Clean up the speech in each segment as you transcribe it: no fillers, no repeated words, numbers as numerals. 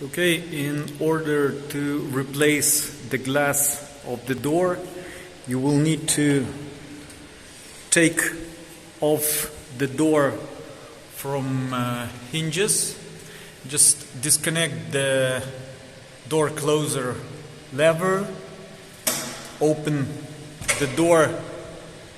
Okay, in order to replace the glass of the door, you will need to take off the door from hinges. Just disconnect the door closer lever, open the door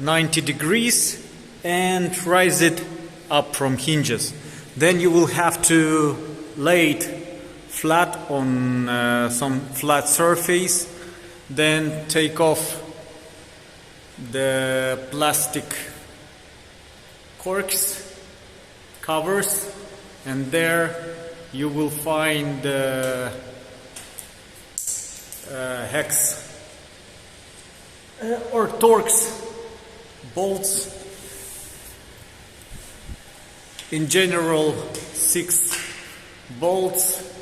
90 degrees and raise it up from hinges. Then you will have to lay it flat on some flat surface, then take off the plastic corks covers, and there you will find the hex or Torx bolts. In general, 6 bolts,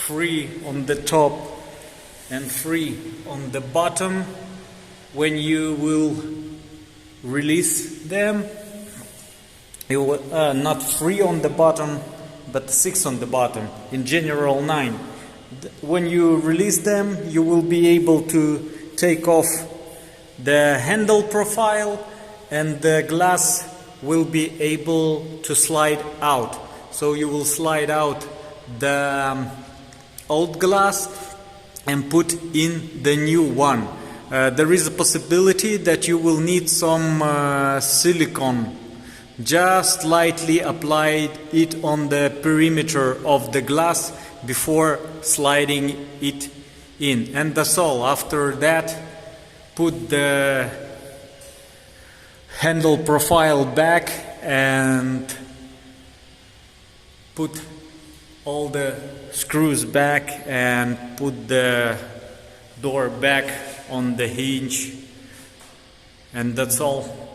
3 on the top and 3 on the bottom. When you will release them, you will, not 3 on the bottom but 6 on the bottom, in general 9. When you release them, you will be able to take off the handle profile and the glass will be able to slide out. So you will slide out the old glass and put in the new one. There is a possibility that you will need some silicone. Just lightly apply it on the perimeter of the glass before sliding it in, and that's all. After that, put the handle profile back and put all the screws back and put the door back on the hinge, and that's all.